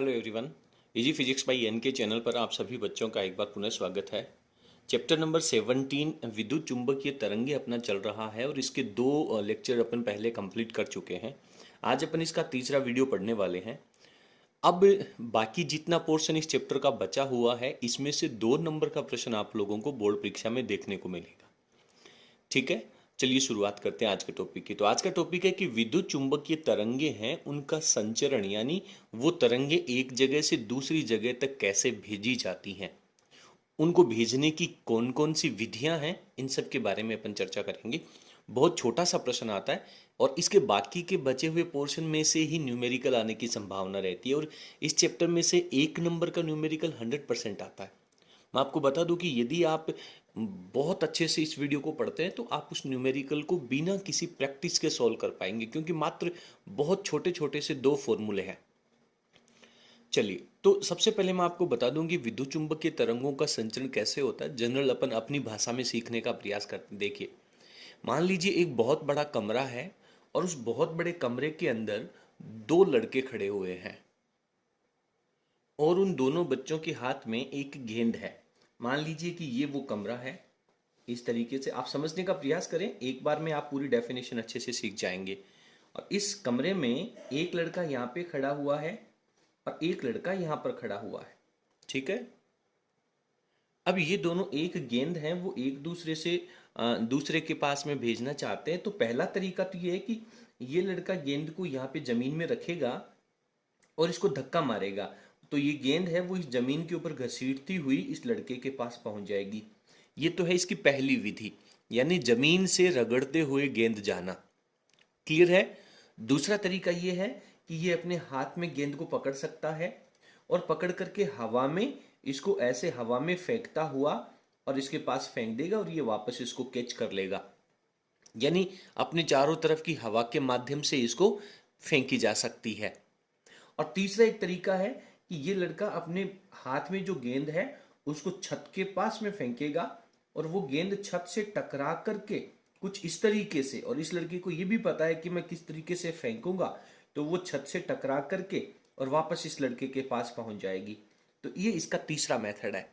Hello everyone. Easy physics by N K channel पर आप सभी बच्चों का एक बार पुनः स्वागत है। चैप्टर नंबर 17 विद्युत चुंबकीय तरंगे अपना चल रहा है और इसके दो लेक्चर अपन पहले कंप्लीट कर चुके हैं। आज अपन इसका तीसरा वीडियो पढ़ने वाले हैं। अब बाकी जितना पोर्शन इस चैप्टर का बचा हुआ है, इसमें से 2 नंबर का प्रश्न आप लोगों को बोर्ड परीक्षा में देखने को मिलेगा। ठीक है, चलिए शुरुआत करते हैं आज के टॉपिक की। तो आज का टॉपिक है कि विद्युत चुंबकीय तरंगे हैं, उनका संचरण यानी वो तरंगे एक जगह से दूसरी जगह तक कैसे भेजी जाती हैं, उनको भेजने की कौन कौन सी विधियां हैं, इन सब के बारे में अपन चर्चा करेंगे। बहुत छोटा सा प्रश्न आता है और इसके बाकी के बचे हुए पोर्शन में से ही न्यूमेरिकल आने की संभावना रहती है और इस चैप्टर में से 1 नंबर का न्यूमेरिकल 100% आता है। मैं आपको बता दूं कि यदि आप बहुत अच्छे से इस वीडियो को पढ़ते हैं तो आप उस न्यूमेरिकल को बिना किसी प्रैक्टिस के सॉल्व कर पाएंगे, क्योंकि मात्र बहुत छोटे छोटे से 2 फॉर्मूले हैं। चलिए, तो सबसे पहले मैं आपको बता दूं कि विद्युत चुंबकीय तरंगों का संचरण कैसे होता है। जनरल अपन अपनी भाषा में सीखने का प्रयास करते हैं। देखिए, मान लीजिए एक बहुत बड़ा कमरा है और उस बहुत बड़े कमरे के अंदर 2 लड़के खड़े हुए हैं और उन दोनों बच्चों के हाथ में एक गेंद है। मान लीजिए कि ये वो कमरा है। इस तरीके से आप समझने का प्रयास करें, एक बार में आप पूरी डेफिनेशन अच्छे से सीख जाएंगे। और इस कमरे में एक लड़का यहाँ पे खड़ा हुआ है और एक लड़का यहाँ पर खड़ा हुआ है। ठीक है, अब ये दोनों एक गेंद है, वो एक दूसरे से दूसरे के पास में भेजना चाहते हैं। तो पहला तरीका तो ये है कि ये लड़का गेंद को यहाँ पे जमीन में रखेगा और इसको धक्का मारेगा, तो ये गेंद है वो इस जमीन के ऊपर घसीटती हुई इस लड़के के पास पहुंच जाएगी। ये तो है इसकी पहली विधि, यानी जमीन से रगड़ते हुए गेंद जाना। क्लियर है। दूसरा तरीका ये है कि ये अपने हाथ में गेंद को पकड़ सकता है और पकड़ करके हवा में इसको ऐसे हवा में फेंकता हुआ और इसके पास फेंक देगा और ये वापस इसको कैच कर लेगा, यानी अपने चारों तरफ की हवा के माध्यम से इसको फेंकी जा सकती है। और तीसरा एक तरीका है कि ये लड़का अपने हाथ में जो गेंद है उसको छत के पास में फेंकेगा और वो गेंद छत से टकरा करके कुछ इस तरीके से, और इस लड़के को ये भी पता है कि मैं किस तरीके से फेंकूंगा, तो वो छत से टकरा करके और वापस इस लड़के के पास पहुंच जाएगी। तो ये इसका तीसरा मेथड है।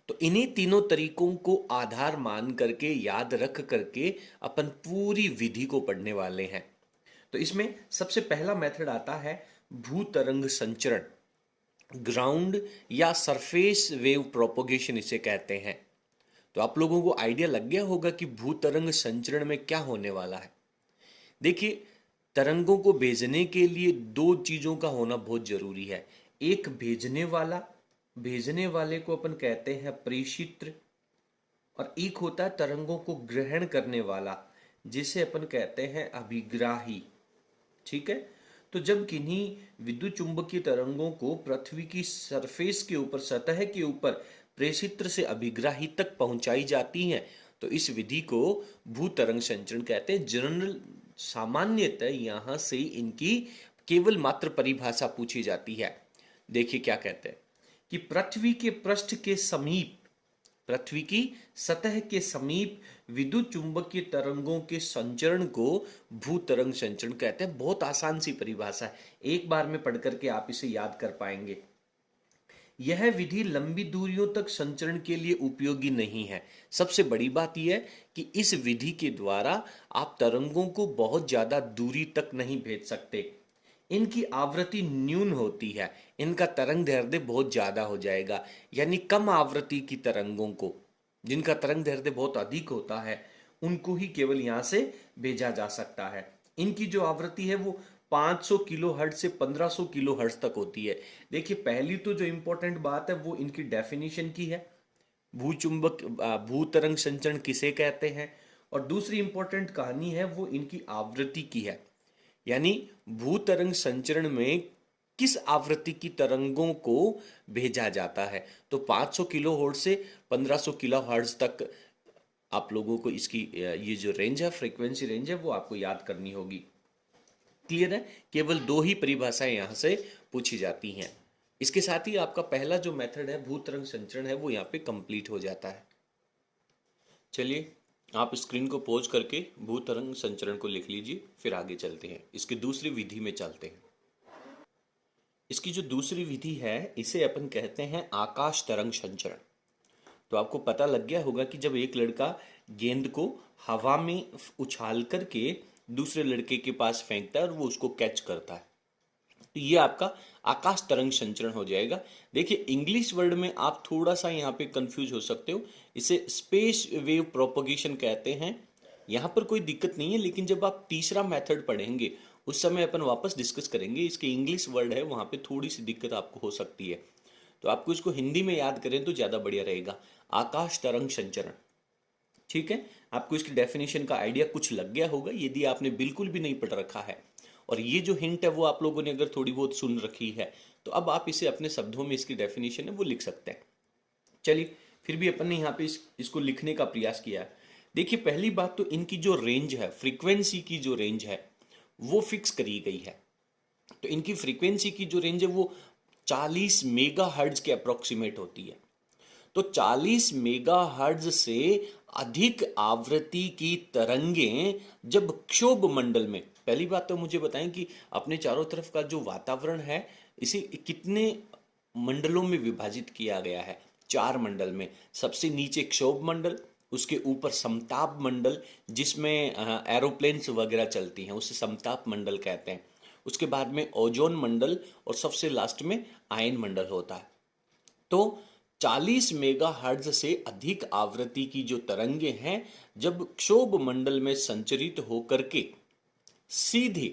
तो इन्हीं तीनों तरीकों को आधार मान करके, याद रख करके अपन पूरी विधि को पढ़ने वाले हैं। तो इसमें सबसे पहला मेथड आता है भूतरंग संचरण, ग्राउंड या सरफेस वेव प्रोपोगेशन इसे कहते हैं। तो आप लोगों को आइडिया लग गया होगा कि भूतरंग संचरण में क्या होने वाला है। देखिए, तरंगों को भेजने के लिए 2 चीजों का होना बहुत जरूरी है। एक भेजने वाला, भेजने वाले को अपन कहते हैं प्रेषित्र, और एक होता है तरंगों को ग्रहण करने वाला, जिसे अपन कहते हैं अभिग्राही। ठीक है, तो जब किन्हीं विद्युत चुंबकीय तरंगों को पृथ्वी की सरफेस के ऊपर, सतह के ऊपर प्रेषित्र से अभिग्राही तक पहुंचाई जाती हैं, तो इस विधि को भूतरंग संचरण कहते हैं। जनरल सामान्यतः यहां से इनकी केवल मात्र परिभाषा पूछी जाती है। देखिए क्या कहते हैं कि पृथ्वी के पृष्ठ के समीप, पृथ्वी की सतह के समीप विद्युत चुंबकीय तरंगों के संचरण को भूतरंग संचरण कहते हैं। बहुत आसान सी परिभाषा है, एक बार में पढ़ करके आप इसे याद कर पाएंगे। यह विधि लंबी दूरियों तक संचरण के लिए उपयोगी नहीं है। सबसे बड़ी बात यह है कि इस विधि के द्वारा आप तरंगों को बहुत ज्यादा दूरी तक नहीं भेज सकते। इनकी आवृत्ति न्यून होती है, इनका तरंग दैर्ध्य बहुत ज्यादा हो जाएगा, यानी कम आवृत्ति की तरंगों को, जिनका तरंग दैर्ध्य बहुत अधिक होता है, उनको ही केवल यहां से भेजा जा सकता है। इनकी जो आवृत्ति है वो 500 किलो हर्ट्ज से 1500 किलो हर्ट्ज तक होती है। देखिए, पहली तो जो इंपॉर्टेंट बात है वो इनकी डेफिनेशन की है, भूतरंग संचरण किसे कहते हैं, और दूसरी इंपॉर्टेंट कहानी है वो इनकी आवृत्ति की है, यानी भूतरंग संचरण में किस आवृत्ति की तरंगों को भेजा जाता है। तो 500 किलो हर्ट्ज से 1500 किलो हर्ट्ज तक आप लोगों को इसकी ये जो रेंज है, फ्रीक्वेंसी रेंज है, वो आपको याद करनी होगी। क्लियर है। केवल 2 ही परिभाषाएं यहां से पूछी जाती हैं। इसके साथ ही आपका पहला जो मेथड है भूतरंग संचरण है वो यहाँ पे कंप्लीट हो जाता है। चलिए, आप स्क्रीन को पॉज करके भूतरंग संचरण को लिख लीजिए, फिर आगे चलते हैं, इसकी दूसरी विधि में चलते हैं। इसकी जो दूसरी विधि है इसे अपन कहते हैं आकाश तरंग संचरण। तो आपको पता लग गया होगा कि जब एक लड़का गेंद को हवा में उछाल करके दूसरे लड़के के पास फेंकता है और वो उसको कैच करता है, तो ये आपका आकाश तरंग संचरण हो जाएगा। देखिए इंग्लिश वर्ड में आप थोड़ा सा यहाँ पे कंफ्यूज हो सकते हो, इसे स्पेस वेव प्रोपगेशन कहते हैं। यहाँ पर कोई दिक्कत नहीं है, लेकिन जब आप तीसरा मेथड पढ़ेंगे उस समय अपन वापस डिस्कस करेंगे। इसके इंग्लिश वर्ड है, वहाँ पे थोड़ी सी दिक्कत आपको हो सकती है, तो आपको इसको हिंदी में याद करें तो ज़्यादा बढ़िया रहेगा। आकाश तरंग संचरण, ठीक है। आपको इसकी डेफिनेशन का आइडिया कुछ लग गया होगा यदि आपने बिल्कुल भी नहीं पढ़ रखा है, और ये जो हिंट है वो आप लोगों ने अगर थोड़ी बहुत सुन रखी है तो अब आप इसे अपने शब्दों में इसकी डेफिनेशन है वो लिख सकते हैं। चलिए फिर भी अपन ने यहाँ पे इसको लिखने का प्रयास किया है। देखिए पहली बात तो इनकी जो रेंज है, फ्रीक्वेंसी की जो रेंज है वो फिक्स करी गई है। तो इनकी फ्रीक्वेंसी की जो रेंज है वो 40 मेगा हर्ट्ज के अप्रोक्सीमेट होती है। तो 40 मेगाहर्ट्ज से अधिक आवृत्ति की तरंगें जब क्षोभ मंडल में, पहली बात तो मुझे बताएं कि अपने चारों तरफ का जो वातावरण है इसे कितने मंडलों में विभाजित किया गया है? 4 मंडल में। सबसे नीचे क्षोभ मंडल, उसके ऊपर समताप मंडल जिसमें एरोप्लेन्स वगैरह चलती हैं, उसे समताप मंडल कहते हैं। उसके बाद में ओजोन मंडल और सबसे लास्ट में आयन मंडल होता है। तो 40 मेगाहर्ट्ज से अधिक आवृत्ति की जो तरंगें हैं जब क्षोभ मंडल में संचरित होकर के सीधे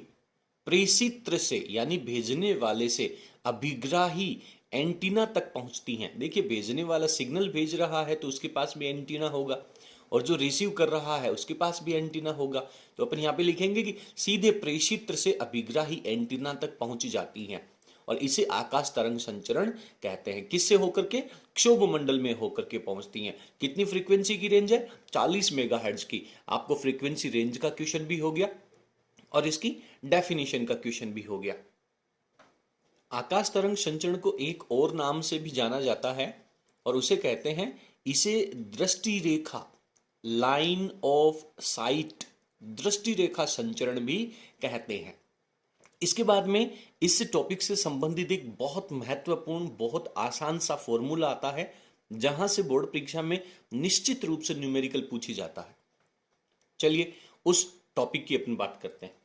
प्रेषित्र से यानी भेजने वाले से अभिग्राही एंटीना तक पहुंचती हैं। देखिए भेजने वाला सिग्नल भेज रहा है तो उसके पास भी एंटीना होगा, और जो रिसीव कर रहा है उसके पास भी एंटीना होगा। तो अपन यहाँ पे लिखेंगे कि सीधे प्रेषित्र से अभिग्राही एंटीना तक पहुंच जाती हैं, और इसे आकाश तरंग संचरण कहते हैं। किससे होकर के? क्षोभ मंडल में होकर के पहुंचती हैं। कितनी फ्रीक्वेंसी की रेंज है? 40 मेगाहर्ट्ज की। आपको फ्रीक्वेंसी रेंज का क्वेश्चन भी हो गया और इसकी डेफिनेशन का क्वेश्चन भी हो गया। आकाश तरंग संचरण को एक और नाम से भी जाना जाता है और उसे कहते हैं, इसे दृष्टि रेखा, लाइन ऑफ साइट, दृष्टि रेखा संचरण भी कहते हैं। इसके बाद में इस टॉपिक से संबंधित एक बहुत महत्वपूर्ण, बहुत आसान सा फॉर्मूला आता है जहां से बोर्ड परीक्षा में निश्चित रूप से न्यूमेरिकल पूछी जाता है। चलिए उस टॉपिक की अपन बात करते हैं।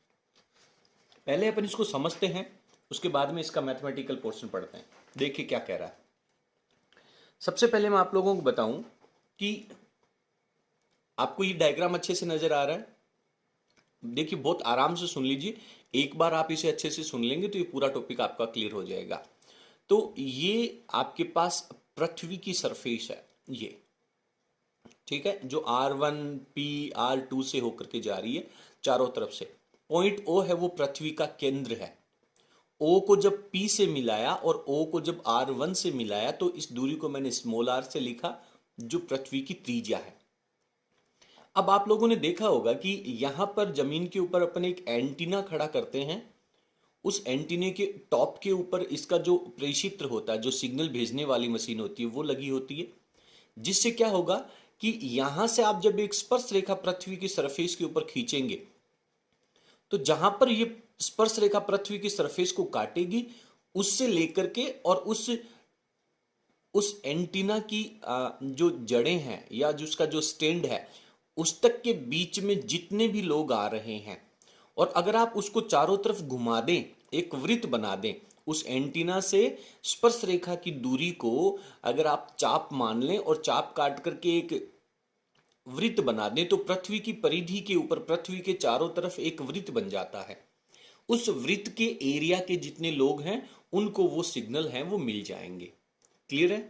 पहले अपन इसको समझते हैं, उसके बाद में इसका मैथमेटिकल पोर्शन पढ़ते हैं। देखिए क्या कह रहा है। सबसे पहले मैं आप लोगों को बताऊं कि आपको ये डायग्राम अच्छे से नजर आ रहा है। देखिए बहुत आराम से सुन लीजिए, एक बार आप इसे अच्छे से सुन लेंगे तो ये पूरा टॉपिक आपका क्लियर हो जाएगा। तो ये आपके पास पृथ्वी की सरफेस है, ये ठीक है, जो R1 P R2 से होकर के जा रही है चारों तरफ से। पॉइंट O है वो पृथ्वी का केंद्र है। O को जब P से मिलाया और O को जब R1 से मिलाया तो इस दूरी को मैंने स्मॉल r से लिखा, जो पृथ्वी की त्रिज्या है। अब आप लोगों ने देखा होगा कि यहां पर जमीन के ऊपर अपन एक एंटीना खड़ा करते हैं। उस एंटीने के टॉप के ऊपर इसका जो प्रेषित्र होता है, जो सिग्नल भेजने वाली मशीन होती है, वो लगी होती है। जिससे क्या होगा कि यहां से आप जब एक स्पर्श रेखा पृथ्वी की सरफेस के ऊपर खींचेंगे तो जहां पर ये स्पर्श रेखा पृथ्वी की सरफेस को काटेगी, उससे लेकर के और उस एंटीना की जो जड़ें हैं या जो उसका जो स्टैंड है उस तक के बीच में जितने भी लोग आ रहे हैं, और अगर आप उसको चारों तरफ घुमा दें, एक वृत्त बना दें, उस एंटीना से स्पर्श रेखा की दूरी को अगर आप चाप मान लें और चाप काट करके एक वृत्त बना दें तो पृथ्वी की परिधि के ऊपर, पृथ्वी के चारों तरफ एक वृत्त बन जाता है। उस वृत्त के एरिया के जितने लोग हैं उनको वो सिग्नल हैं वो मिल जाएंगे। क्लियर है?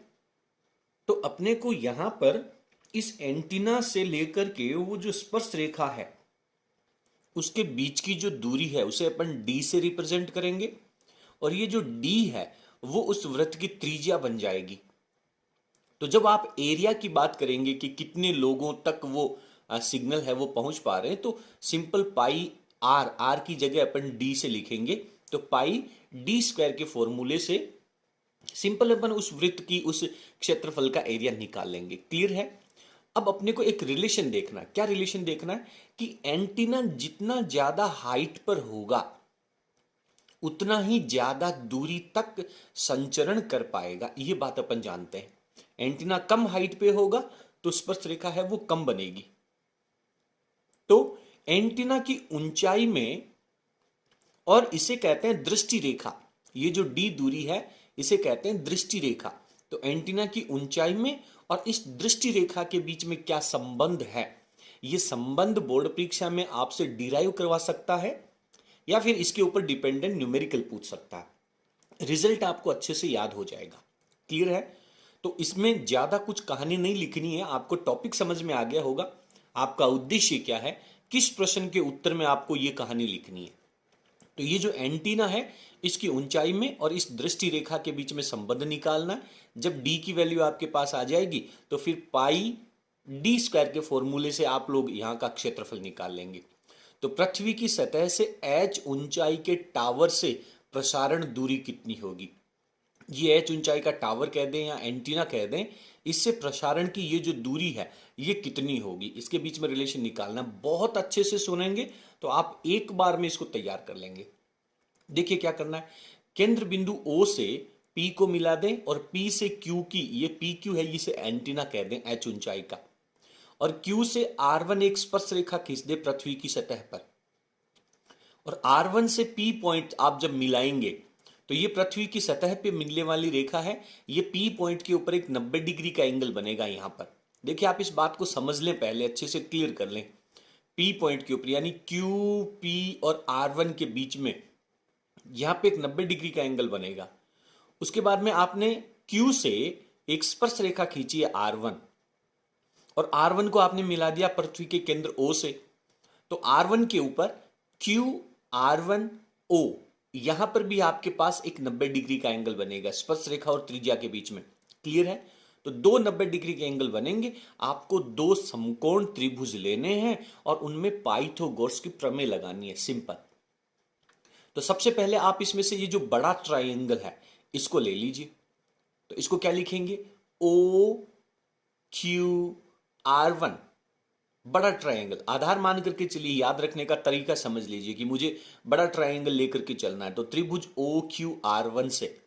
तो अपने को यहां पर इस एंटीना से लेकर के वो जो स्पर्श रेखा है उसके बीच की जो दूरी है उसे अपन d से रिप्रेजेंट करेंगे, और ये जो d है वो उस वृत्त की त्रिज्या बन जाएगी। तो जब आप एरिया की बात करेंगे कि कितने लोगों तक वो सिग्नल है वो पहुंच पा रहे हैं, तो सिंपल पाई r की जगह अपन d से लिखेंगे। तो पाई d² के फॉर्मूले से सिंपल अपन उस वृत्त की, उस क्षेत्रफल का एरिया निकाल लेंगे। क्लियर है? अब अपने को एक रिलेशन देखना है। क्या रिलेशन देखना है कि एंटीना जितना ज्यादा हाइट पर होगा उतना ही ज्यादा दूरी तक संचरण कर पाएगा, ये बात अपन जानते हैं। एंटीना कम हाइट पे होगा तो स्पर्श रेखा है वो कम बनेगी। तो एंटीना की ऊंचाई में, और इसे कहते हैं दृष्टि रेखा, ये जो डी दूरी है इसे कहते हैं दृष्टि रेखा। तो एंटीना की ऊंचाई में और इस दृष्टि रेखा के बीच में क्या संबंध है, ये संबंध बोर्ड परीक्षा में आपसे डिराइव करवा सकता है या फिर इसके ऊपर डिपेंडेंट न्यूमेरिकल पूछ सकता है। रिजल्ट आपको अच्छे से याद हो जाएगा। क्लियर है? तो इसमें ज्यादा कुछ कहानी नहीं लिखनी है, आपको टॉपिक समझ में आ गया होगा। आपका उद्देश्य क्या है, किस प्रश्न के उत्तर में आपको यह कहानी लिखनी है। तो ये जो एंटीना है इसकी ऊंचाई में और इस दृष्टि रेखा के बीच में संबंध निकालना। जब डी की वैल्यू आपके पास आ जाएगी तो फिर पाई डी स्क्वायर के फॉर्मूले से आप लोग यहां का क्षेत्रफल निकाल लेंगे। तो पृथ्वी की सतह से एच ऊंचाई के टावर से प्रसारण दूरी कितनी होगी, ये एच ऊंचाई का टावर कह दें या एंटीना कह दें, इससे प्रसारण की ये जो दूरी है ये कितनी होगी, इसके बीच में रिलेशन निकालना। बहुत अच्छे से सुनेंगे तो आप एक बार में इसको तैयार कर लेंगे। देखिए क्या करना है, केंद्र बिंदु O से P को मिला दें और P से Q की, ये PQ है, इसे एंटीना कह दें H ऊंचाई का, और Q से R1 एक स्पर्श रेखा खींच दे पृथ्वी की सतह पर, और R1 से P पॉइंट आप जब मिलाएंगे तो ये पृथ्वी की सतह पे मिलने वाली रेखा है, ये P पॉइंट के ऊपर एक 90 डिग्री का एंगल बनेगा यहां पर। देखिए आप इस बात को समझ लें, पहले अच्छे से क्लियर कर लें। P पॉइंट के ऊपर यानी Q, P और R1 के बीच में यहां पे एक 90 डिग्री का एंगल बनेगा। उसके बाद में आपने Q से एक स्पर्श रेखा खींची है R1, और R1 को आपने मिला दिया पृथ्वी के केंद्र O से। तो R1 के ऊपर Q R1 O, यहां पर भी आपके पास एक 90 डिग्री का एंगल बनेगा स्पर्श रेखा और त्रिज्या के बीच में। क्लियर है? तो दो 90 डिग्री के एंगल बनेंगे। आपको दो समकोण त्रिभुज लेने हैं और उनमें पाइथागोरस की प्रमेय लगानी है, सिंपल। तो सबसे पहले आप इसमें से ये जो बड़ा ट्राइंगल है इसको ले लीजिए। तो इसको क्या लिखेंगे, O Q R1, बड़ा ट्राइंगल। आधार मान करके चलिए, याद रखने का तरीका समझ लीजिए कि मुझे बड़ा ट्राइंगल लेकर के चलना है। तो त्रिभुज OQR1 से,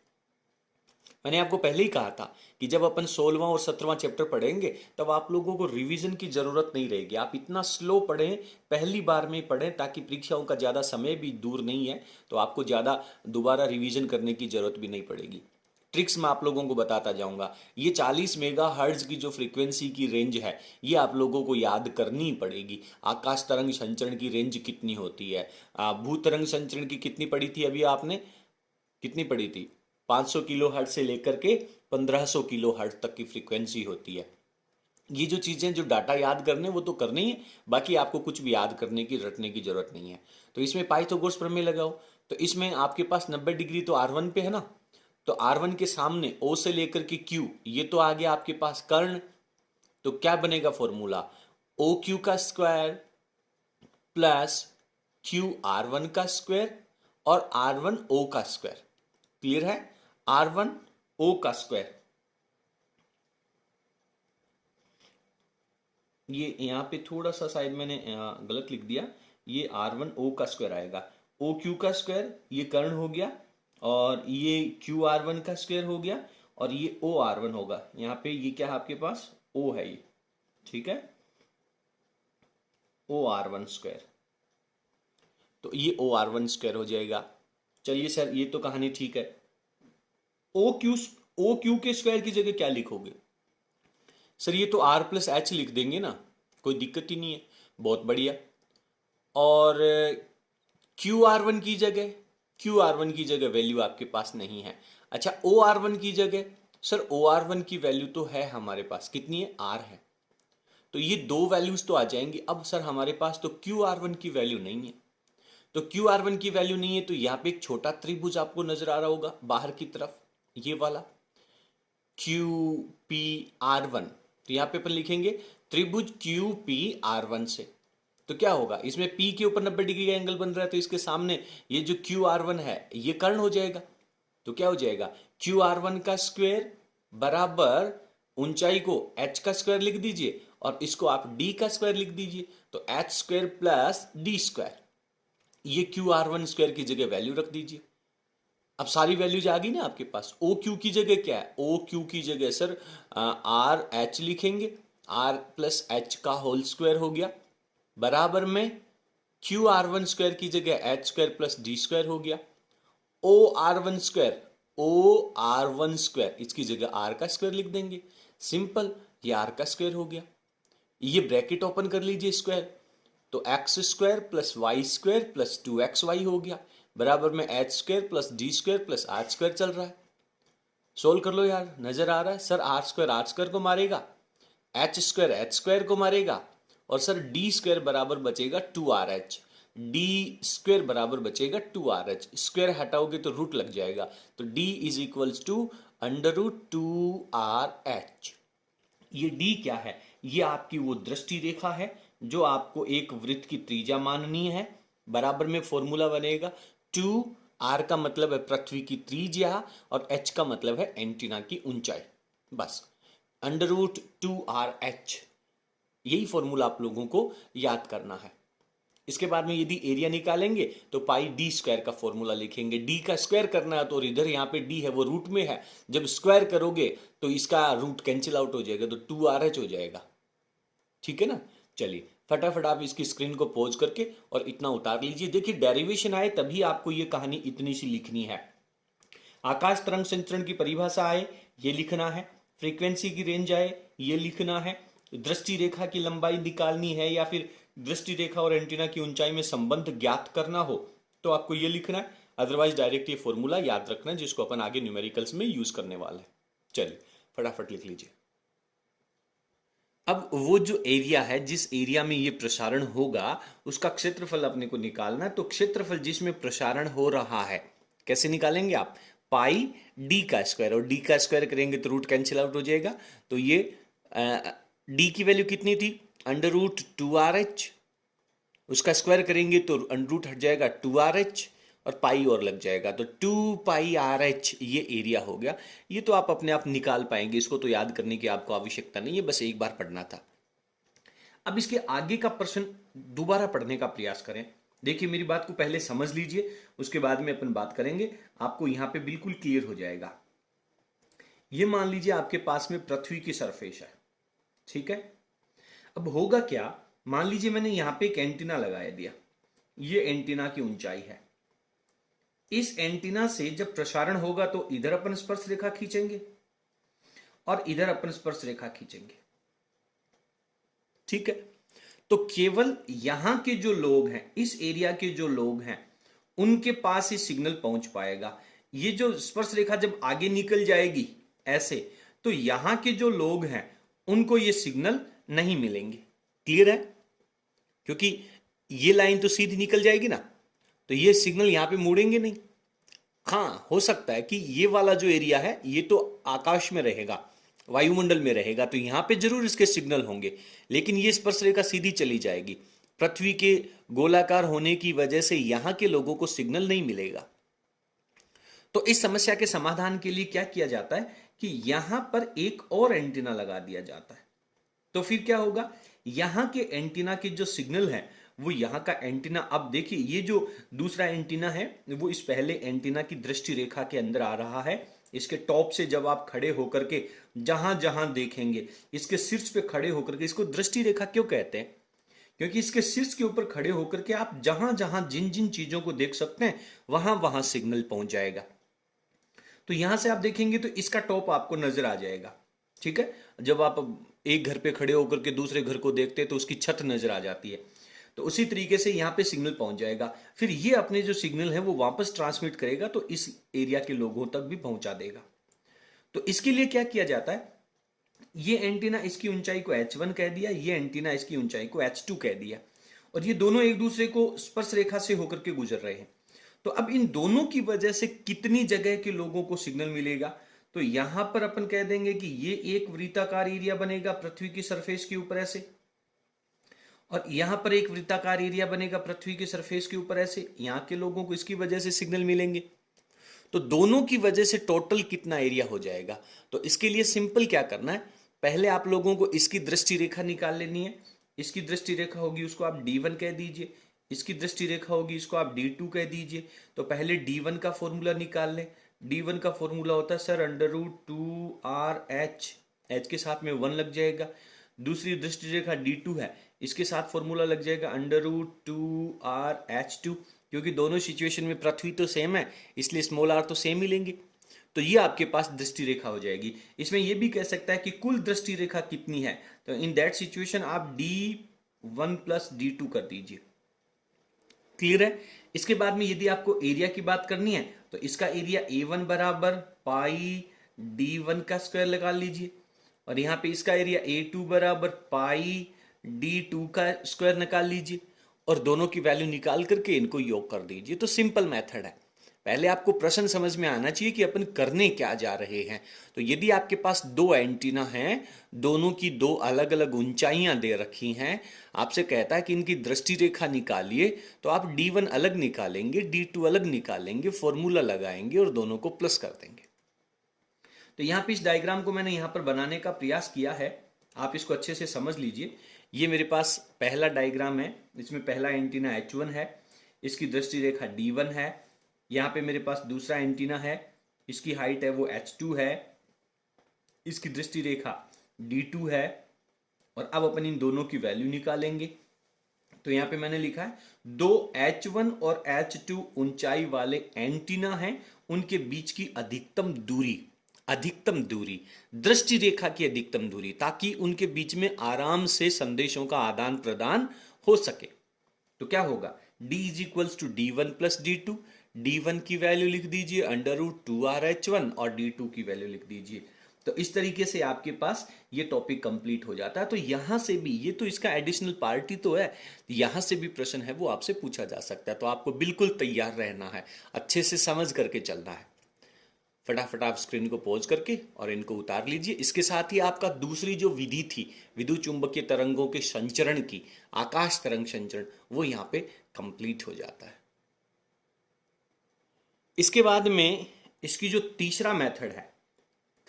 मैंने आपको पहले ही कहा था कि जब अपन 16वां और 17वां चैप्टर पढ़ेंगे तब आप लोगों को रिवीजन की जरूरत नहीं रहेगी। आप इतना स्लो पढ़ें, पहली बार में पढ़ें, ताकि परीक्षाओं का ज्यादा समय भी दूर नहीं है, तो आपको ज्यादा दोबारा रिवीजन करने की जरूरत भी नहीं पड़ेगी। ट्रिक्स मैं आप लोगों को बताता जाऊंगा। ये 40 मेगाहर्ट्ज की जो फ्रीक्वेंसी की रेंज है ये आप लोगों को याद करनी पड़ेगी। आकाश तरंग संचरण की रेंज कितनी होती है, भूतरंग संचरण की कितनी पड़ी थी, अभी आपने कितनी पड़ी थी, 500 किलो हर्ट्ज से लेकर के 1500 किलो हर्ट्ज तक की फ्रीक्वेंसी होती है। ये जो चीजें, जो डाटा याद करने वो तो करनी है, बाकी आपको कुछ भी याद करने की, रटने की जरूरत नहीं है। तो इसमें पाइथागोरस प्रमेय लगाओ। तो इसमें आपके पास 90 डिग्री तो R1 पे है ना, तो R1 के सामने O से लेकर के Q, ये तो आ गया आपके पास कर्ण। तो क्या बनेगा फॉर्मूला, OQ का स्क्वायर प्लस QR1 का स्क्वायर और R1O का स्क्वायर। क्लियर है? R1O का स्क्वायर, ये यहां पे थोड़ा सा शायद मैंने गलत लिख दिया, ये R1O का स्क्वायर आएगा। OQ का स्क्वायर ये कर्ण हो गया, और ये QR1 का स्क्वायर हो गया, और ये OR1 होगा। यहाँ पे ये क्या है आपके पास, O है ये, ठीक है, OR1 स्क्वायर। तो ये OR1 स्क्वायर हो जाएगा। चलिए सर ये तो कहानी ठीक है। OQ के स्क्वायर की जगह क्या लिखोगे सर, ये तो R प्लस एच लिख देंगे ना, कोई दिक्कत ही नहीं है, बहुत बढ़िया। और QR1 की जगह वैल्यू आपके पास नहीं है। अच्छा OR1 की जगह, सर OR1 की वैल्यू तो है हमारे पास, कितनी है, R है, तो ये दो वैल्यूज तो आ जाएंगी। अब सर हमारे पास तो QR1 की वैल्यू नहीं है, तो QR1 की वैल्यू नहीं है, तो यहां पे एक छोटा त्रिभुज आपको नजर आ रहा होगा बाहर की तरफ, ये वाला QPR1। तो यहां पे अपन लिखेंगे त्रिभुज QPR1 से। तो क्या होगा, इसमें P के ऊपर 90 डिग्री का एंगल बन रहा है, तो इसके सामने ये जो QR1 है ये कर्ण हो जाएगा। तो क्या हो जाएगा, QR1 का स्क्वायर बराबर ऊंचाई को h का स्क्वायर लिख दीजिए और इसको आप d का स्क्वायर लिख दीजिए। तो h square plus d square, ये QR1 स्क्वायर की जगह वैल्यू रख दीजिए। अब सारी वैल्यूज आ गई ना आपके पास। ओ क्यू की जगह क्या है, ओ क्यू की जगह सर आर एच लिखेंगे, आर प्लस एच का होल स्क्वायर हो गया, बराबर में क्यू आर वन स्क्वायर की जगह H square plus D square हो गया, O R one square, O R one square इसकी जगह आर का स्क्वायर लिख देंगे, सिंपल, ये आर का स्क्वायर हो गया। ये ब्रैकेट ओपन कर लीजिए स्क्वायर, तो X square plus Y square plus 2xy हो गया, बराबर में H square plus D square plus R square चल रहा है। सोल्व कर लो यार, नजर आ रहा है सर, आर स्क्वायर को मारेगा, एच स्क्वायर को मारेगा, और सर डी स्क्वायर बराबर बचेगा 2rh, डी स्क्वायर बराबर बचेगा 2rh, स्क्वायर हटाओगे तो रूट लग जाएगा, तो d is equals to under root 2rh। ये d क्या है, ये आपकी वो दृष्टि रेखा है जो आपको एक वृत्त की त्रिज्या माननी है, बराबर में फॉर्मूला बनेगा 2r का मतलब है पृथ्वी की त्रिज्या और h का मतलब है एंटीना की ऊंचाई, बस अंडर रूट 2rh, यही फॉर्मूला आप लोगों को याद करना है। इसके बाद में यदि एरिया निकालेंगे तो पाई डी स्क्वायर का फॉर्मूला लिखेंगे, डी का स्क्वायर करना है तो, और इधर यहाँ पे डी है वो रूट में है, जब स्क्वायर करोगे तो इसका रूट कैंसिल आउट हो जाएगा, तो 2rh हो जाएगा, ठीक है ना। चलिए फटाफट आप इसकी स्क्रीन को पॉज करके और इतना उतार लीजिए। देखिए डेरिवेशन आए तभी आपको ये कहानी इतनी सी लिखनी है। आकाश तरंग संचरण की परिभाषा आए ये लिखना है, फ्रीक्वेंसी की रेंज आए ये लिखना है, दृष्टि रेखा की लंबाई निकालनी है या फिर दृष्टि रेखा और एंटीना की ऊंचाई में संबंध ज्ञात करना हो तो आपको ये लिखना है, अदरवाइज डायरेक्ट ये फॉर्मूला याद रखना है जिसको अपन आगे न्यूमेरिकल्स में यूज करने वाले हैं। चलिए फटाफट लिख लीजिए। अब वो जो एरिया है जिस एरिया में ये प्रसारण होगा उसका क्षेत्रफल अपने को निकालना है, तो क्षेत्रफल जिसमें प्रसारण हो रहा है कैसे निकालेंगे आप, पाई डी का स्क्वायर, और डी का स्क्वायर करेंगे तो रूट कैंसिल आउट हो जाएगा, तो ये डी की वैल्यू कितनी थी अंडर रूट 2rh, उसका स्क्वायर करेंगे तो अंडर रूट हट जाएगा 2rh और पाई और लग जाएगा, तो 2πrh ये एरिया हो गया। ये तो आप अपने आप निकाल पाएंगे, इसको तो याद करने की आपको आवश्यकता नहीं है, बस एक बार पढ़ना था। अब इसके आगे का प्रश्न दोबारा पढ़ने का प्रयास करें। देखिए मेरी बात को पहले समझ लीजिए, उसके बाद में अपन बात करेंगे, आपको यहां पे बिल्कुल क्लियर हो जाएगा। ये मान लीजिए आपके पास में पृथ्वी की सरफेस है, ठीक है। अब होगा क्या, मान लीजिए मैंने यहां पे एक एंटीना लगाया दिया, ये एंटीना की ऊंचाई है, इस एंटीना से जब प्रसारण होगा तो इधर अपन स्पर्श रेखा खींचेंगे और इधर अपन स्पर्श रेखा खींचेंगे, ठीक है। तो केवल यहां के जो लोग हैं, इस एरिया के जो लोग हैं, उनके पास ही सिग्नल पहुंच पाएगा। ये जो स्पर्श रेखा जब आगे निकल जाएगी ऐसे, तो यहां के जो लोग हैं उनको ये सिग्नल नहीं मिलेंगे, क्लियर है, क्योंकि ये लाइन तो सीधी निकल जाएगी ना, तो ये सिग्नल यहां पे मुड़ेंगे नहीं। हाँ हो सकता है कि ये वाला जो एरिया है ये तो आकाश में रहेगा, वायुमंडल में रहेगा, तो यहां पे जरूर इसके सिग्नल होंगे, लेकिन ये स्पर्श रेखा सीधी चली जाएगी, पृथ्वी के गोलाकार होने की वजह से यहां के लोगों को सिग्नल नहीं मिलेगा। तो इस समस्या के समाधान के लिए क्या किया जाता है कि यहां पर एक और एंटीना लगा दिया जाता है, तो फिर क्या होगा, यहां के एंटीना के जो सिग्नल है वो यहां का एंटीना, अब देखिए ये जो दूसरा एंटीना है वो इस पहले एंटीना की दृष्टि रेखा के अंदर आ रहा है, इसके टॉप से जब आप खड़े होकर के जहां जहां देखेंगे, इसके शीर्ष पे खड़े होकर के, इसको दृष्टि रेखा क्यों कहते हैं, क्योंकि इसके शीर्ष के ऊपर खड़े होकर के आप जहां जहां जिन जिन चीजों को देख सकते हैं वहां वहां सिग्नल पहुंच जाएगा। तो यहां से आप देखेंगे तो इसका टॉप आपको नजर आ जाएगा, ठीक है। जब आप एक घर पे खड़े होकर के दूसरे घर को देखते हैं तो उसकी छत नजर आ जाती है, तो उसी तरीके से यहां पे सिग्नल पहुंच जाएगा, फिर ये अपने जो सिग्नल है वो वापस ट्रांसमिट करेगा तो इस एरिया के लोगों तक भी पहुंचा देगा। तो इसके लिए क्या किया जाता है, ये एंटीना इसकी ऊंचाई को h1 कह दिया, ये एंटीना इसकी ऊंचाई को h2 कह दिया, और ये दोनों एक दूसरे को स्पर्श रेखा से होकर के गुजर रहे हैं। तो अब इन दोनों की वजह से कितनी जगह के लोगों को सिग्नल मिलेगा, तो यहां पर अपन कह देंगे कि ये एक वृत्ताकार एरिया बनेगा पृथ्वी की सरफेस के ऊपर ऐसे, और यहां पर एक वृत्ताकार एरिया बनेगा पृथ्वी की सरफेस के ऊपर ऐसे, यहां के लोगों को इसकी वजह से सिग्नल मिलेंगे। तो दोनों की वजह से टोटल कितना एरिया हो जाएगा, तो इसके लिए सिंपल क्या करना है, पहले आप लोगों को इसकी दृष्टि रेखा निकाल लेनी है, इसकी दृष्टि रेखा होगी उसको आप D1 कह दीजिए, इसकी दृष्टि रेखा होगी, इसको आप D2 कह दीजिए। तो पहले D1 का फॉर्मूला निकाल लें। D1 का फॉर्मूला होता है सर √2RH, H के साथ में 1 लग जाएगा। दूसरी दृष्टि रेखा D2 है, इसके साथ फॉर्मूला लग जाएगा √2RH2, क्योंकि दोनों सिचुएशन में पृथ्वी तो सेम है, इसलिए स्मॉल r तो सेम ही लेंगे। तो ये आपके पास दृष्टि रेखा हो जाएगी। इसमें ये भी कह सकता है कि कुल दृष्टि रेखा कितनी है, तो इन दैट सिचुएशन आप D1 + D2 कर दीजिए। क्लियर है। इसके बाद में यदि आपको एरिया की बात करनी है तो इसका एरिया A1 बराबर पाई D1 का स्क्वायर लगा लीजिए, और यहां पे इसका एरिया A2 बराबर पाई D2 का स्क्वायर निकाल लीजिए, और दोनों की वैल्यू निकाल करके इनको योग कर दीजिए। तो सिंपल मेथड है। पहले आपको प्रश्न समझ में आना चाहिए कि अपन करने क्या जा रहे हैं। तो यदि आपके पास दो एंटीना हैं, दोनों की दो अलग अलग ऊंचाइयां दे रखी हैं, आपसे कहता है कि इनकी दृष्टि रेखा निकालिए, तो आप D1 अलग निकालेंगे, D2 अलग निकालेंगे, फॉर्मूला लगाएंगे और दोनों को प्लस कर देंगे। तो यहां पे इस डायग्राम को मैंने यहां पर बनाने का प्रयास किया है, आप इसको अच्छे से समझ लीजिए। ये मेरे पास पहला डायग्राम है, इसमें पहला एंटीना H1 है, इसकी दृष्टि रेखा D1 है। यहाँ पे मेरे पास दूसरा एंटीना है, इसकी हाइट है वो H2 है, इसकी दृष्टि रेखा D2 है, और अब अपन इन दोनों की वैल्यू निकालेंगे। तो यहाँ पे मैंने लिखा है दो H1 और H2 ऊंचाई वाले एंटीना हैं, उनके बीच की अधिकतम दूरी, दृष्टि रेखा की अधिकतम दूरी, ताकि उनके बीच में आराम से संदेशों का आदान प्रदान हो सके। तो क्या होगा, D = D1 + D2। D1 की वैल्यू लिख दीजिए √2RH1 और D2 की वैल्यू लिख दीजिए। तो इस तरीके से आपके पास ये टॉपिक कंप्लीट हो जाता है। तो यहां से भी, ये तो इसका एडिशनल पार्ट ही तो है, यहां से भी प्रश्न है वो आपसे पूछा जा सकता है। तो आपको बिल्कुल तैयार रहना है, अच्छे से समझ करके चलना है। फटाफट आप स्क्रीन को पॉज करके और इनको उतार लीजिए। इसके साथ ही आपका दूसरी जो विधि थी विद्युत चुंबकीय तरंगों के संचरण की, आकाश तरंग संचरण, वो यहां पे कंप्लीट हो जाता है। इसके बाद में इसकी जो तीसरा मेथड है,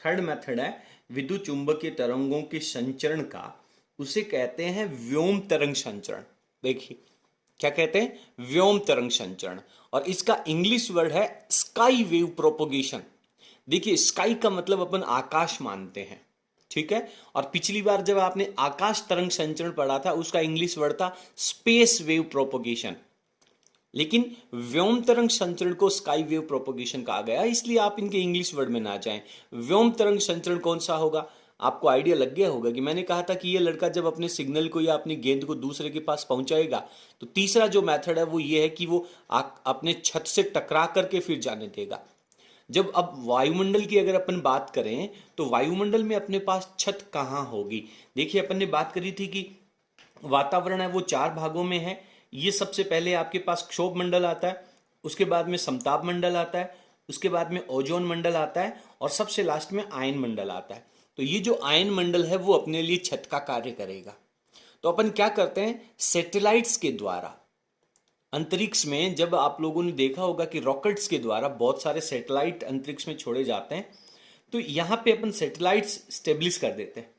थर्ड मेथड है विद्युत चुंबकीय तरंगों के संचरण का, उसे कहते हैं व्योम तरंग संचरण। देखिए क्या कहते हैं, व्योम तरंग संचरण, और इसका इंग्लिश वर्ड है स्काई वेव प्रोपोगेशन। देखिए स्काई का मतलब अपन आकाश मानते हैं, ठीक है, और पिछली बार जब आपने आकाश तरंग संचरण पढ़ा था उसका इंग्लिश वर्ड था स्पेस वेव प्रोपोगेशन, लेकिन व्योम तरंग संचरण को स्काई वेव प्रोपोगेशन कहा गया, इसलिए आप इनके इंग्लिश वर्ड में ना जाएं। व्योम तरंग संचरण कौन सा होगा, आपको आइडिया लग गया होगा कि मैंने कहा था कि ये लड़का जब अपने सिग्नल को या अपनी गेंद को दूसरे के पास पहुंचाएगा, तो तीसरा जो मेथड है वो ये है कि वो अपने छत से टकरा करके फिर जाने देगा। जब अब वायुमंडल की अगर अपन बात करें तो वायुमंडल में अपने पास छत कहाँ होगी। देखिए अपन ने बात करी थी कि वातावरण है वो 4 भागों में है। ये सबसे पहले आपके पास क्षोभ मंडल आता है, उसके बाद में समताप मंडल आता है, उसके बाद में ओजोन मंडल आता है, और सबसे लास्ट में आयन मंडल आता है। तो ये जो आयन मंडल है वो अपने लिए छत का कार्य करेगा। तो अपन क्या करते हैं, सैटेलाइट्स के द्वारा अंतरिक्ष में, जब आप लोगों ने देखा होगा कि रॉकेट्स के द्वारा बहुत सारे सैटेलाइट अंतरिक्ष में छोड़े जाते हैं, तो यहां पे अपन सैटेलाइट्स स्टेब्लिश कर देते हैं,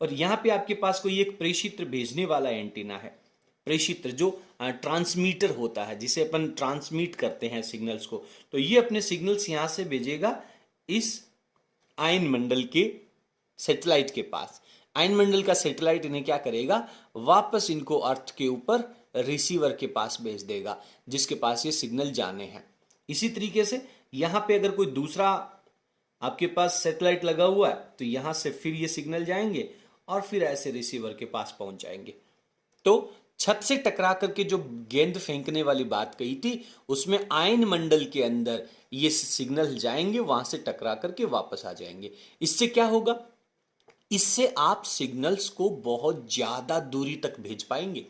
और यहां पे आपके पास कोई एक प्रेषित्र भेजने वाला एंटीना है। प्रेषित्र जो ट्रांसमीटर होता है, जिसे अपन ट्रांसमिट करते हैं सिग्नल्स को, तो ये अपने सिग्नल्स यहां से भेजेगा इस आयन मंडल के सैटेलाइट के पास। आयन मंडल का सैटेलाइट इन्हें क्या करेगा, वापस इनको अर्थ के ऊपर रिसीवर के पास भेज देगा, जिसके पास ये सिग्नल जाने हैं। इसी तरीके से यहां पे अगर कोई दूसरा आपके पास सैटेलाइट लगा हुआ है, तो यहां से फिर ये सिग्नल जाएंगे और फिर ऐसे रिसीवर के पास पहुंच जाएंगे। तो छत से टकरा करके जो गेंद फेंकने वाली बात कही थी, उसमें आयन मंडल के अंदर ये सिग्नल जाएंगे, वहां से टकरा करके वापस आ जाएंगे। इससे क्या होगा, इससे आप सिग्नल्स को बहुत ज्यादा दूरी तक भेज पाएंगे।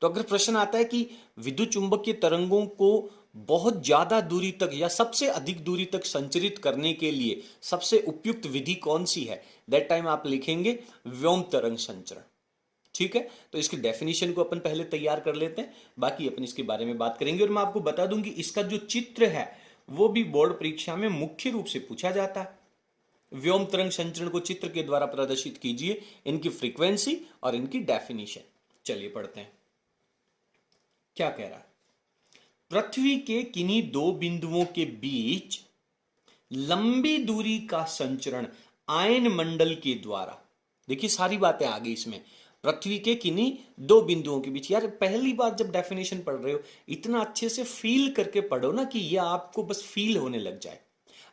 तो अगर प्रश्न आता है कि विद्युत चुंबकीय तरंगों को बहुत ज्यादा दूरी तक या सबसे अधिक दूरी तक संचरित करने के लिए सबसे उपयुक्त विधि कौन सी है, दैट टाइम आप लिखेंगे व्योम तरंग संचरण। ठीक है, तो इसकी डेफिनेशन को अपन पहले तैयार कर लेते हैं, बाकी अपन इसके बारे में बात करेंगे। और मैं आपको बता दूं कि इसका जो चित्र है वो भी बोर्ड परीक्षा में मुख्य रूप से पूछा जाता है। व्योम तरंग संचरण को चित्र के द्वारा प्रदर्शित कीजिए, इनकी फ्रीक्वेंसी और इनकी डेफिनेशन। चलिए पढ़ते हैं। क्या कह रहा है? पृथ्वी के किन्हीं दो बिंदुओं के बीच लंबी दूरी का संचरण आयन मंडल के द्वारा, देखिए सारी बातें आ गई इसमें, पृथ्वी के किन्हीं दो बिंदुओं के बीच। यार पहली बार जब डेफिनेशन पढ़ रहे हो इतना अच्छे से फील करके पढ़ो ना कि ये आपको बस फील होने लग जाए।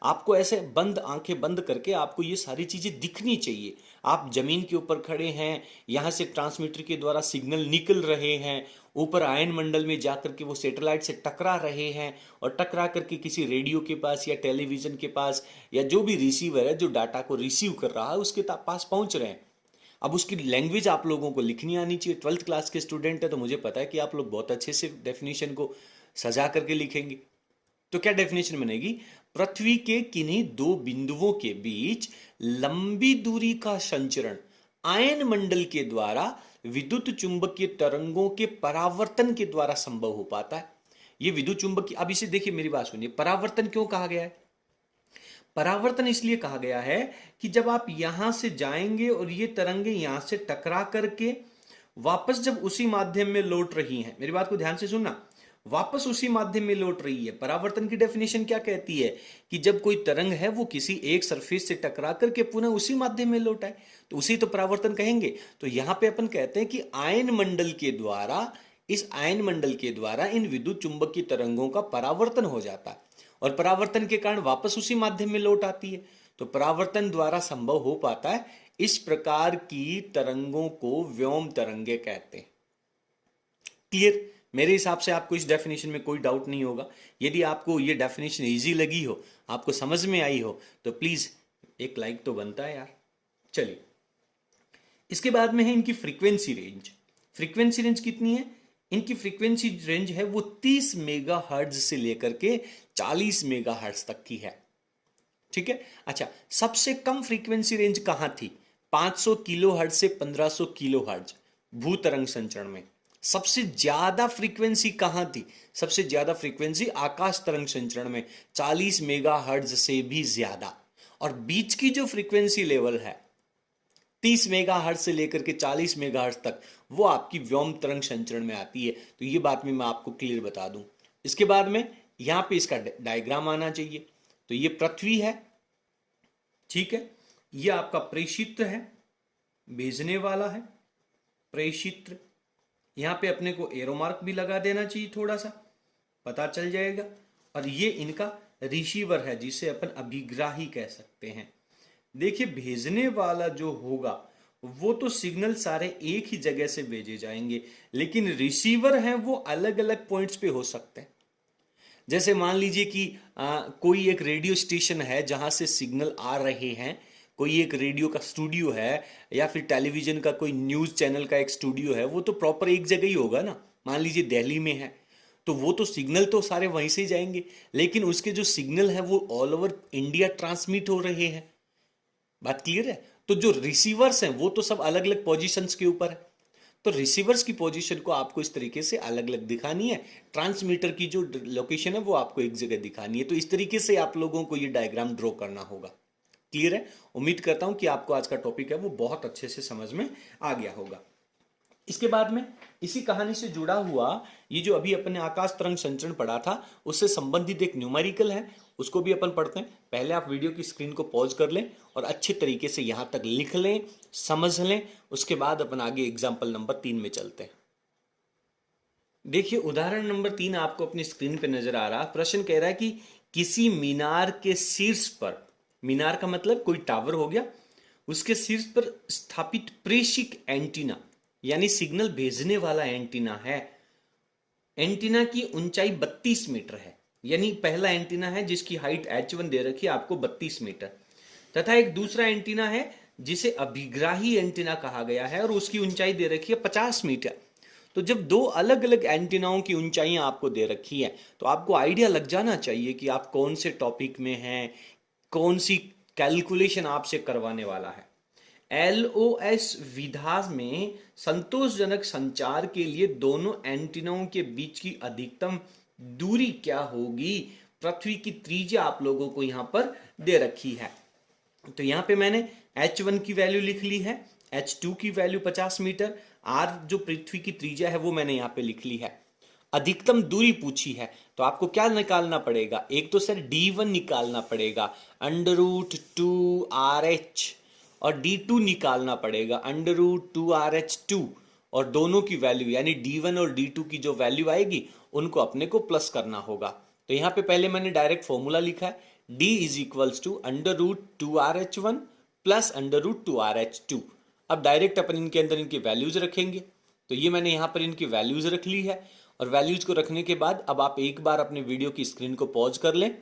आपको ऐसे बंद आंखें बंद करके आपको ये सारी चीजें दिखनी चाहिए। आप जमीन के ऊपर खड़े हैं, यहां से ट्रांसमीटर के द्वारा सिग्नल निकल रहे हैं, ऊपर आयन मंडल में जाकर के वो सैटेलाइट से टकरा रहे हैं और टकरा करके किसी रेडियो के पास या टेलीविजन के पास या जो भी रिसीवर है जो डाटा को रिसीव कर रहा है उसके पास पहुंच रहे हैं। अब उसकी लैंग्वेज आप लोगों को लिखनी आनी चाहिए। 12th क्लास के स्टूडेंट है तो मुझे पता है कि आप लोग बहुत अच्छे से डेफिनेशन को सजा करके लिखेंगे। तो क्या डेफिनेशन बनेगी? पृथ्वी के किन्हीं दो बिंदुओं के बीच लंबी दूरी का संचरण आयन मंडल के द्वारा विद्युत चुंबकीय तरंगों के परावर्तन के द्वारा संभव हो पाता है। ये विद्युत चुंबकीय, अब इसे देखिए, मेरी बात सुनिए, परावर्तन क्यों कहा गया है? परावर्तन इसलिए कहा गया है कि जब आप यहां से जाएंगे और ये तरंगे यहां से टकरा करके वापस जब उसी माध्यम में लौट रही हैं, मेरी बात को ध्यान से सुनना, वापस उसी माध्यम में लौट रही है। परावर्तन की डेफिनेशन क्या कहती है कि जब कोई तरंग है वो किसी एक सरफेस से टकरा करके पुनः उसी माध्यम में लौट आए, तो उसी तो परावर्तन कहेंगे। तो यहां पे अपन कहते हैं कि आयन मंडल के द्वारा, इस आयन मंडल के द्वारा इन विद्युत चुंबकीय तरंगों का परावर्तन हो जाता है और परावर्तन के कारण वापस उसी माध्यम में लौट आती है। तो परावर्तन द्वारा संभव हो पाता है। इस प्रकार की तरंगों को व्योम तरंगे कहते हैं। क्लियर? मेरे हिसाब से आपको इस डेफिनेशन में कोई डाउट नहीं होगा। यदि आपको ये डेफिनेशन इजी लगी हो, आपको समझ में आई हो, तो प्लीज एक लाइक तो बनता है यार। चलिए, इसके बाद में है इनकी फ्रीक्वेंसी रेंज। फ्रीक्वेंसी रेंज कितनी है? इनकी फ्रीक्वेंसी रेंज है वो 30 मेगाहर्ट्ज से लेकर के 40 मेगाहर्ट्ज तक की है। ठीक है। अच्छा, सबसे कम फ्रीक्वेंसी रेंज कहां थी? 500 किलोहर्ट्ज से 1500 किलोहर्ट्ज भूतरंग संचरण में। सबसे ज्यादा फ्रीक्वेंसी कहां थी? सबसे ज्यादा फ्रीक्वेंसी आकाश तरंग संचरण में, 40 मेगाहर्ट्ज से भी ज्यादा। और बीच की जो फ्रीक्वेंसी लेवल है 30 मेगाहर्ट्ज से लेकर के 40 मेगाहर्ट्ज तक, वो आपकी व्योम तरंग संचरण में आती है। तो ये बात मैं आपको क्लियर बता दूं। इसके बाद में यहां पे इसका डायग्राम आना चाहिए। तो ये पृथ्वी है, ठीक है, ये आपका प्रेषित्र है, भेजने वाला है प्रेषित्र। यहां पे अपने को एरो मार्क भी लगा देना चाहिए, थोड़ा सा पता चल जाएगा। और ये इनका रिसीवर है जिसे अपन अभिग्राही कह सकते हैं। देखिए, भेजने वाला जो होगा वो तो सिग्नल सारे एक ही जगह से भेजे जाएंगे, लेकिन रिसीवर हैं वो अलग अलग पॉइंट्स पे हो सकते हैं। जैसे मान लीजिए कि कोई एक रेडियो स्टेशन है जहां से सिग्नल आ रहे हैं, कोई एक रेडियो का स्टूडियो है, या फिर टेलीविजन का कोई न्यूज चैनल का एक स्टूडियो है, वो तो प्रॉपर एक जगह ही होगा ना। मान लीजिए दिल्ली में है तो वो तो सिग्नल तो सारे वहीं से ही जाएंगे, लेकिन उसके जो सिग्नल है वो ऑल ओवर इंडिया ट्रांसमिट हो रहे हैं। बात क्लियर है? तो जो रिसीवर्स हैं वो तो सब अलग अलग पोजीशंस के ऊपर है। तो रिसीवर्स की पोजीशन को आपको इस तरीके से अलग अलग दिखानी है, ट्रांसमीटर की जो लोकेशन है वो आपको एक जगह दिखानी है। तो इस तरीके से आप लोगों को ये डायग्राम ड्रॉ करना होगा। क्लियर है? उम्मीद करता हूं कि आपको आज का टॉपिक है वो बहुत अच्छे से समझ में आ गया होगा। इसके बाद में इसी कहानी से जुड़ा हुआ ये जो अभी अपने आकाश तरंग संचरण पढ़ा था उससे संबंधित एक न्यूमेरिकल है, उसको भी अपन पढ़ते हैं। पहले आप वीडियो की स्क्रीन को पॉज कर लें और अच्छे तरीके से यहां तक लिख लें, समझ लें। उसके बाद अपन आगे एग्जाम्पल नंबर 3 में चलते हैं। देखिए, उदाहरण नंबर 3 आपको अपनी स्क्रीन पे नजर आ रहा। प्रश्न कह रहा है कि किसी मीनार के शीर्ष पर, मीनार का मतलब कोई टावर हो गया, उसके शीर्ष पर स्थापित प्रेषक एंटीना यानी सिग्नल भेजने वाला एंटीना है। एंटीना की ऊंचाई 32 मीटर है, यानी पहला एंटीना है जिसकी हाइट H1 दे रखी है आपको 32 मीटर, तथा एक दूसरा एंटीना है जिसे अभिग्राही एंटीना कहा गया है और उसकी ऊंचाई दे रखी है 50 मीटर। तो जब दो अलग अलग एंटीनाओं की ऊंचाइयां आपको दे रखी है तो आपको आइडिया लग जाना चाहिए कि आप कौन से टॉपिक में हैं, कौन सी कैलकुलेशन आपसे करवाने वाला है। LOS विधा में संतोषजनक संचार के लिए दोनों एंटीनाओं के बीच की अधिकतम दूरी क्या होगी? पृथ्वी की त्रिज्या आप लोगों को यहां पर दे रखी है। तो यहां पे मैंने H1 की वैल्यू लिख ली है, H2 की वैल्यू 50 मीटर, R जो पृथ्वी की त्रिज्या है वो मैंने यहां पे लिख ली है। अधिकतम दूरी पूछी है तो आपको क्या निकालना पड़ेगा, एक तो सर d1 निकालना पड़ेगा √2RH, और d2 निकालना पड़ेगा √2RH2, और दोनों की वैल्यू यानी d1 और d2 की जो वैल्यू आएगी उनको अपने को प्लस करना होगा। तो यहाँ पे पहले मैंने डायरेक्ट फॉर्मूला लिखा है, d is equals to √2RH1 plus √2RH2। अब डायरेक्ट अपन इनके अंदर इनकी वैल्यूज रखेंगे, तो ये मैंने यहाँ पर इनकी वैल्यूज रख ली है। और वैल्यूज को रखने के बाद अब आप एक बार अपने वीडियो की स्क्रीन को पॉज कर लें,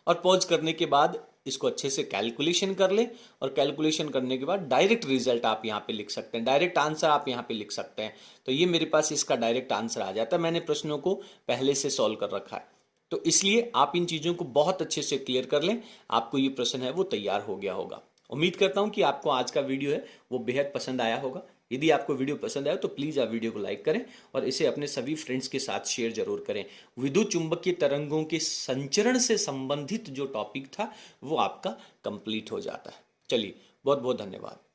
और पॉज करने के बाद इसको अच्छे से कैलकुलेशन कर लें, और कैलकुलेशन करने के बाद डायरेक्ट रिजल्ट आप यहाँ पे लिख सकते हैं, डायरेक्ट आंसर आप यहाँ पे लिख सकते हैं। तो ये मेरे पास इसका डायरेक्ट आंसर आ जाता है, मैंने प्रश्नों को पहले से सॉल्व कर रखा है। तो इसलिए आप इन चीज़ों को बहुत अच्छे से क्लियर कर लें, आपको ये प्रश्न है वो तैयार हो गया होगा। उम्मीद करता हूं कि आपको आज का वीडियो है वो बेहद पसंद आया होगा। यदि आपको वीडियो पसंद आया तो प्लीज़ आप वीडियो को लाइक करें और इसे अपने सभी फ्रेंड्स के साथ शेयर जरूर करें। विद्युत चुंबकीय तरंगों के संचरण से संबंधित जो टॉपिक था वो आपका कंप्लीट हो जाता है। चलिए, बहुत बहुत धन्यवाद।